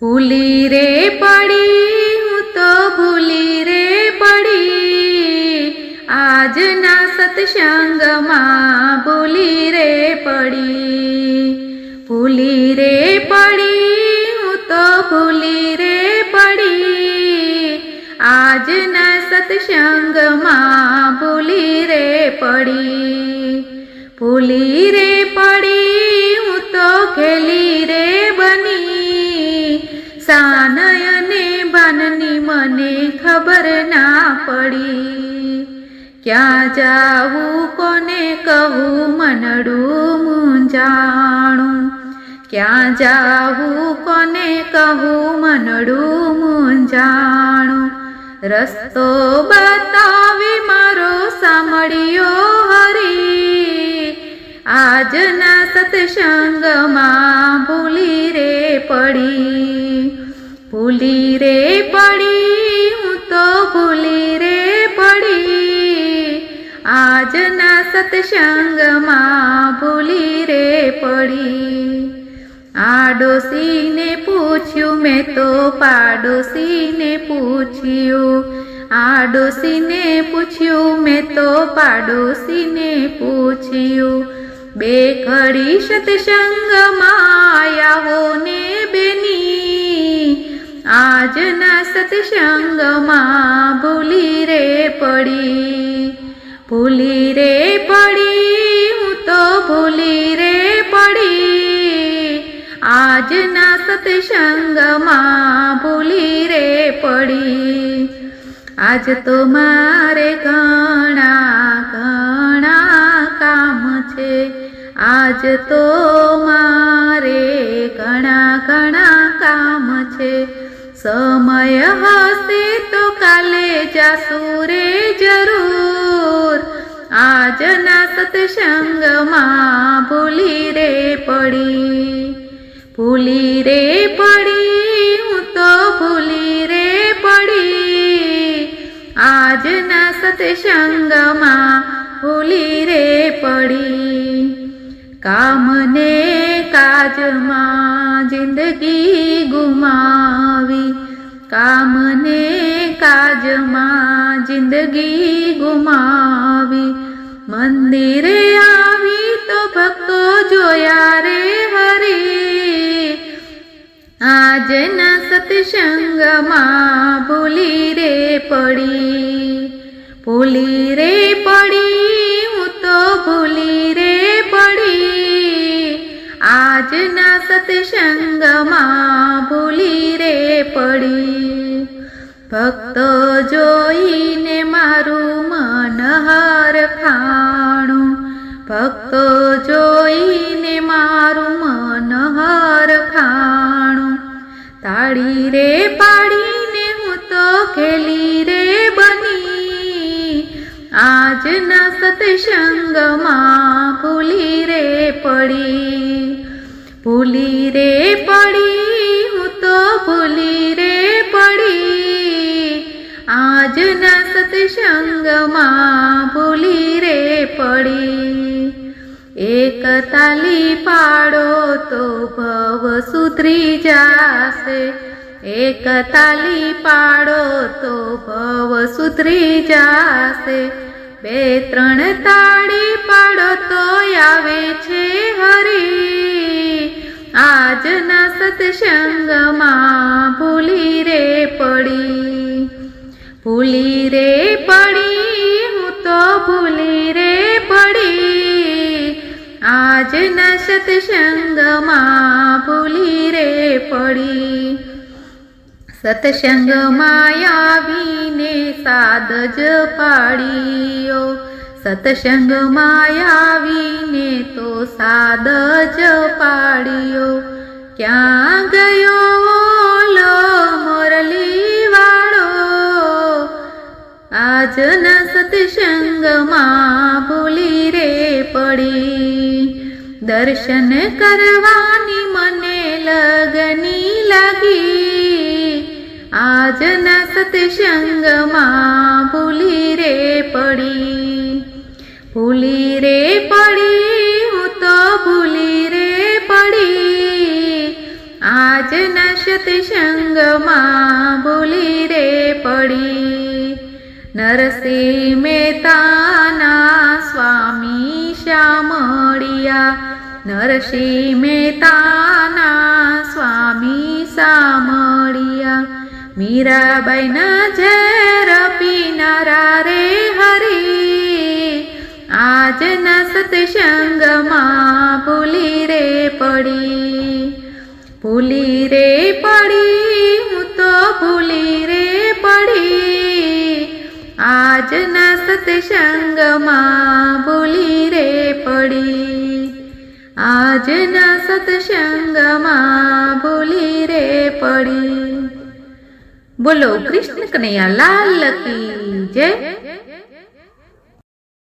ભૂલી રે પડી હું તો ભૂલી રે પડી, આજના સત્સંગમાં ભૂલી રે પડી. ભૂલી રે પડી હું તો ભૂલી રે પડી, આજના સત્સંગમાં ભૂલી રે પડી. ભૂલી રે પડી હું તો ખેલી રે બની, સાનયને બાનની મને ખબર ના પડી. ક્યાં જાવું કોને કહું મનડું મૂંઝાણું, ક્યાં જાવું કોને કહું મનડું મૂંઝાણું. રસ્તો બતાવે મારો સાંભળ્યો હરી, આજના સત્સંગમાં ભૂલી રે પડી. ભૂલી રે પડી હું તો ભૂલી રે પડી, આજના સત્સંગમાં ભૂલી રે પડી. આડોશીને પૂછ્યું મેં તો પાડોશીને પૂછ્યું, આડોશીને પૂછ્યું મેં તો પાડોશીને પૂછ્યું. બે ઘડી સત્સંગમાં આવો ને બેની, આજના સત્સંગમાં ભૂલી રે પડી. ભૂલી રે પડી હું તો ભૂલી રે પડી, આજના સત્સંગમાં ભૂલી રે પડી. આજ તો મારે ઘણા ઘણા કામ છે, આજ તો મારે ઘણા ઘણા કામ છે. સમય હશે તો કાલે જાસુ રે જરૂર, આજના સત્સંગમાં ભૂલી રે પડી. ભૂલી રે પડી હું તો ભૂલી રે પડી, આજના સત્સંગમાં ભૂલી રે પડી. કામને કાજમાં જિંદગી ગુમાવી, કામને કાજમાં જિંદગી ગુમાવી. મંદિરે આવી તો ભક્તો જોયા રે હરી, આજના સત્સંગમાં ભૂલી રે પડી. ભૂલી રે પડી હું તો ભૂલી રે પડી, આજના સત્સંગમાં ભૂલી રે પડી. ભક્તો જોઈને મારું મન હરખાણું, ભક્તો જોઈને મારું મન હરખાણું. તાળી રે પાડીને હું તો ખેલી રે બની, આજના સત્સંગમાં ભૂલી રે પડી. ભૂલી રે પડી હું તો ભૂલી રે પડી, આજના સત્સંગમાં ભૂલી રે પડી. એક તાલી પાડો તો ભવ સુધરી જાશે, એક તાલી પાડો તો ભવ સુધરી જાશે. બે ત્રણ તાળી પાડો તો આવે છે હરી, આજના સત્સંગમાં ભૂલી રે પડી. ભૂલી રે પડી હું તો ભૂલી રે પડી, આજના સત્સંગમાં ભૂલી રે પડી. સત્સંગમાં આવીને સાદ જ પાડ્યો, સત્સંગમાં આવીને તો સાદ જ પાડ્યો. ક્યાં ગયો ઓલો મોરલી વાળો, આજના સત્સંગમાં ભૂલી રે પડી. દર્શન કરવાની મને લગની લાગી, આજના સત્સંગમાં ભૂલી રે પડી. ભૂલી રે પડી આજના સત્સંગમાં ભૂલી રે પડી નરસિંહ મહેતાના સ્વામી શામળિયા નરસિંહ મહેતાના સ્વામી શામળિયા મીરાબાઈના ઝેર પીનારા રે હરી આજના સત્સંગમાં ભૂલી રે પડી ભૂલી રે પડી હું તો ભૂલી રે પડી આજના સત્સંગમાં ભૂલી રે પડી આજના સત્સંગમાં ભૂલી રે પડી. બોલો કૃષ્ણ કનૈયા લાલ કી જય.